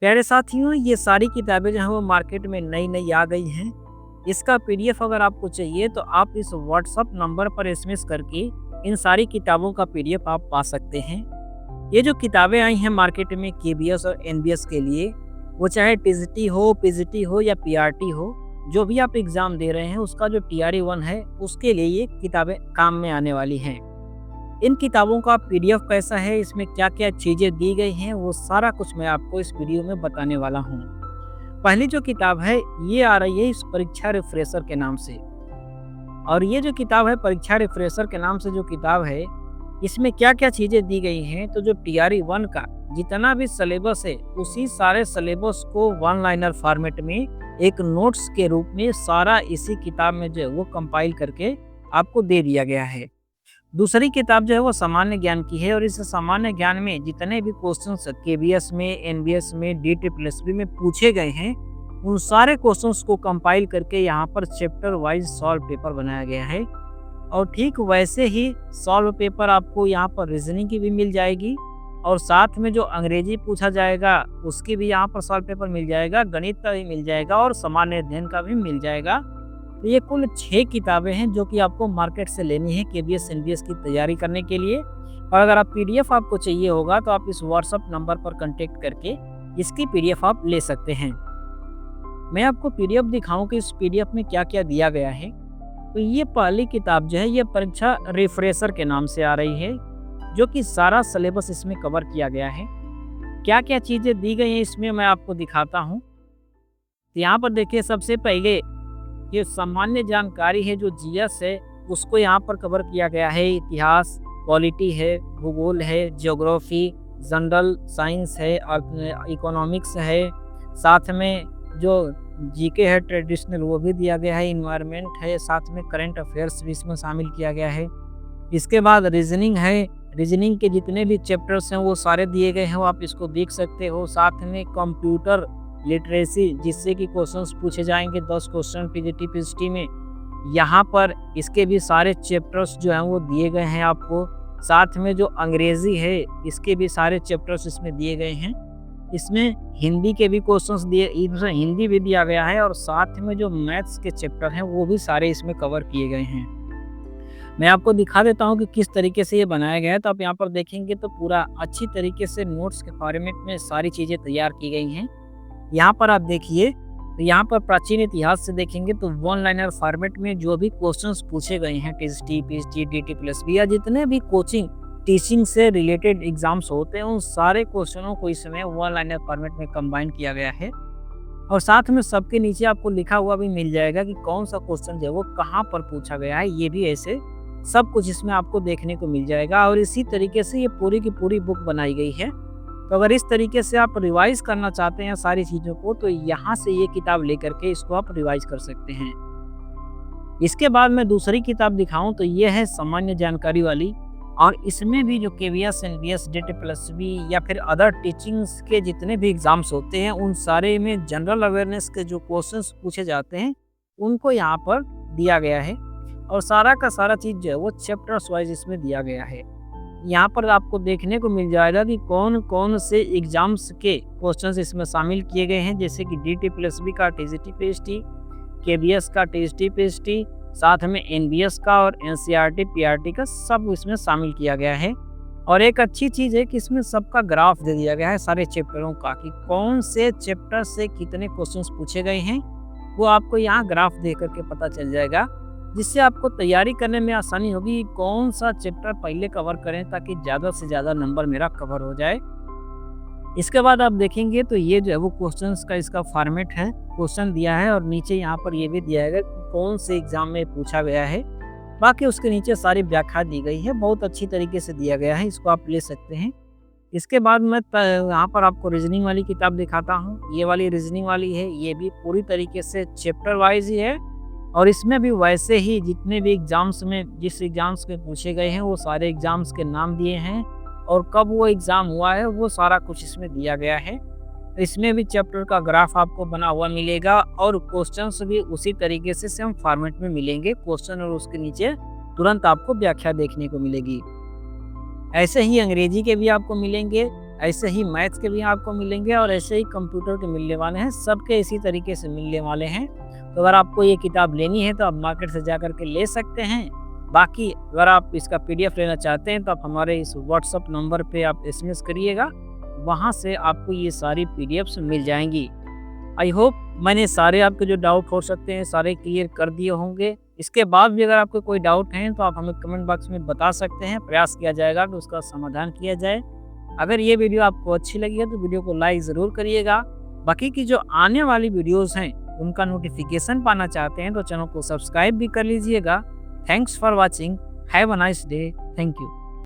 प्यारे साथियों, ये सारी किताबें जो हैं वो मार्केट में नई-नई आ गई हैं। इसका पीडीएफ अगर आपको चाहिए तो आप इस व्हाट्सएप नंबर पर एसएमएस करके इन सारी किताबों का पीडीएफ आप पा सकते हैं। ये जो किताबें आई हैं मार्केट में केबीएस और एनबीएस के लिए, वो चाहे टीजीटी हो, पीजीटी हो या पीआरटी हो, जो भी आप एग्ज़ाम दे रहे हैं उसका जो टीआरई 1 है, उसके लिए ये किताबें काम में आने वाली हैं। इन किताबों का पीडीएफ कैसा है, इसमें क्या-क्या चीज़ें दी गई हैं, वो सारा कुछ मैं आपको इस वीडियो में बताने वाला हूँ। पहली जो किताब है, ये आ रही है इस परीक्षा रिफ्रेशर के नाम से। और ये जो किताब है परीक्षा रिफ्रेशर के नाम से जो किताब है, इसमें क्या-क्या चीज़ें दी गई हैं, तो जो टीआरई 1 का जितना भी सिलेबस है, उसी सारे सिलेबस को वन लाइनर फॉर्मेट में एक नोट्स के रूप में सारा इसी किताब में जो है वो कंपाइल करके आपको दे दिया गया है। दूसरी किताब जो है वो सामान्य ज्ञान की है और इस सामान्य ज्ञान में जितने भी क्वेश्चंस केबीएस में, एनबीएस में, डीटीपीएसबी में पूछे गए हैं, उन सारे क्वेश्चंस को कंपाइल करके यहाँ पर चैप्टर वाइज सॉल्व पेपर बनाया गया है। और ठीक वैसे ही सॉल्व पेपर आपको यहाँ पर रीजनिंग की भी मिल जाएगी और साथ में जो अंग्रेजी पूछा जाएगा उसकी भी यहाँ पर सॉल्व पेपर मिल जाएगा, गणित का भी मिल जाएगा और सामान्य अध्ययन का भी मिल जाएगा। तो ये कुल 6 किताबें हैं जो कि आपको मार्केट से लेनी है केबीएस एनबीएस की तैयारी करने के लिए। और अगर आप पीडीएफ आपको चाहिए होगा तो आप इस व्हाट्सएप नंबर पर कांटेक्ट करके इसकी पीडीएफ आप ले सकते हैं। मैं आपको पीडीएफ दिखाऊं कि इस पीडीएफ में क्या-क्या दिया गया है। तो ये पहली किताब जो है ये परीक्षा रिफ्रेशर के नाम से आ रही है, जो कि सारा सिलेबस इसमें कवर किया गया है। क्या-क्या चीज़ें दी गई हैं इसमें मैं आपको दिखाता हूँ। तो यहाँ पर देखिए सबसे पहले ये सामान्य जानकारी है जो जीएस है उसको यहाँ पर कवर किया गया है। इतिहास, पॉलिटी है, भूगोल है, ज्योग्राफी, जनरल साइंस है और इकोनॉमिक्स है। साथ में जो जीके है ट्रेडिशनल वो भी दिया गया है, इन्वायरमेंट है, साथ में करंट अफेयर्स भी इसमें शामिल किया गया है। इसके बाद रीजनिंग है, रीजनिंग के जितने भी चैप्टर्स हैं वो सारे दिए गए हैं, वो आप इसको देख सकते हो। साथ में कंप्यूटर लिटरेसी जिससे कि क्वेश्चंस पूछे जाएंगे 10 क्वेश्चन पीजीटी पीएचडी में, यहाँ पर इसके भी सारे चैप्टर्स जो हैं वो दिए गए हैं आपको। साथ में जो अंग्रेजी है इसके भी सारे चैप्टर्स इसमें दिए गए हैं। इसमें हिंदी के भी क्वेश्चंस दिए, इसमें हिंदी भी दिया गया है और साथ में जो मैथ्स के चैप्टर हैं वो भी सारे इसमें कवर किए गए हैं। मैं आपको दिखा देता हूँ कि किस तरीके से ये बनाया गया है। तो आप यहाँ पर देखेंगे तो पूरा अच्छी तरीके से नोट्स के फॉर्मेट में सारी चीज़ें तैयार की गई हैं। यहाँ पर आप देखिए, तो यहाँ पर प्राचीन इतिहास से देखेंगे तो वन लाइनर फॉर्मेट में जो भी क्वेश्चंस पूछे गए हैं टीजीटी, पीएचडी, डीटीपीएसबी या जितने भी कोचिंग टीचिंग से रिलेटेड एग्जाम्स होते हैं, उन सारे क्वेश्चनों को इसमें वन लाइनर फॉर्मेट में कंबाइन किया गया है। और साथ में सबके नीचे आपको लिखा हुआ भी मिल जाएगा कि कौन सा क्वेश्चन जो है वो कहाँ पर पूछा गया है, ये भी ऐसे सब कुछ इसमें आपको देखने को मिल जाएगा। और इसी तरीके से ये पूरी की पूरी बुक बनाई गई है। तो अगर इस तरीके से आप रिवाइज करना चाहते हैं सारी चीज़ों को, तो यहाँ से ये किताब लेकर के इसको आप रिवाइज कर सकते हैं। इसके बाद मैं दूसरी किताब दिखाऊं तो ये है सामान्य जानकारी वाली। और इसमें भी जो केबीएस, एनबीएस, डीटीपीएसबी या फिर अदर टीचिंग्स के जितने भी एग्जाम्स होते हैं, उन सारे में जनरल अवेयरनेस के जो क्वेश्चंस पूछे जाते हैं उनको यहाँ पर दिया गया है। और सारा का सारा चीज़ जो है वो चैप्टर्स वाइज इसमें दिया गया है। यहाँ पर आपको देखने को मिल जाएगा कि कौन कौन से एग्जाम्स के क्वेश्चंस इसमें शामिल किए गए हैं, जैसे कि डीटीपीएसबी का टीजीटी पीएचडी, केबीएस का टीजीटी पीएचडी, साथ में एनबीएस का और एनसीईआरटी पीआरटी का सब इसमें शामिल किया गया है। और एक अच्छी चीज़ है कि इसमें सबका ग्राफ दे दिया गया है सारे चैप्टरों का, कि कौन से चैप्टर से कितने क्वेश्चंस पूछे गए हैं, वो आपको यहाँ ग्राफ देख करके पता चल जाएगा, जिससे आपको तैयारी करने में आसानी होगी। कौन सा चैप्टर पहले कवर करें ताकि ज़्यादा से ज़्यादा नंबर मेरा कवर हो जाए। इसके बाद आप देखेंगे तो ये जो है वो क्वेश्चंस का इसका फॉर्मेट है, क्वेश्चन दिया है और नीचे यहाँ पर ये भी दिया है कि कौन से एग्जाम में पूछा गया है। बाकी उसके नीचे सारी व्याख्या दी गई है, बहुत अच्छी तरीके से दिया गया है, इसको आप ले सकते हैं। इसके बाद मैं यहाँ पर आपको रीजनिंग वाली किताब दिखाता हूँ। ये वाली रीजनिंग वाली है, ये भी पूरी तरीके से चैप्टर वाइज ही है और इसमें भी वैसे ही जितने भी एग्जाम्स में जिस एग्जाम्स के पूछे गए हैं वो सारे एग्जाम्स के नाम दिए हैं और कब वो एग्ज़ाम हुआ है वो सारा कुछ इसमें दिया गया है। इसमें भी चैप्टर का ग्राफ आपको बना हुआ मिलेगा और क्वेश्चंस भी उसी तरीके से सेम फॉर्मेट में मिलेंगे। क्वेश्चन और उसके नीचे तुरंत आपको व्याख्या देखने को मिलेगी। ऐसे ही अंग्रेजी के भी आपको मिलेंगे। ऐसे ही मैथ्स के भी आपको मिलेंगे और ऐसे ही कंप्यूटर के मिलने वाले हैं, सबके इसी तरीके से मिलने वाले हैं। तो अगर आपको ये किताब लेनी है तो आप मार्केट से जा कर के ले सकते हैं। बाकी अगर आप इसका पीडीएफ लेना चाहते हैं तो आप हमारे इस व्हाट्सएप नंबर पे आप एसएमएस करिएगा, वहाँ से आपको ये सारी पीडीएफ्स मिल जाएँगी। आई होप मैंने सारे आपके जो डाउट हो सकते हैं सारे क्लियर कर दिए होंगे। इसके बाद भी अगर आपको कोई डाउट है तो आप हमें कमेंट बॉक्स में बता सकते हैं, प्रयास किया जाएगा कि उसका समाधान किया जाए। अगर ये वीडियो आपको अच्छी लगी है तो वीडियो को लाइक ज़रूर करिएगा। बाकी की जो आने वाली वीडियोज़ हैं उनका नोटिफिकेशन पाना चाहते हैं तो चैनल को सब्सक्राइब भी कर लीजिएगा। Thanks for watching. Have a nice day. Thank you.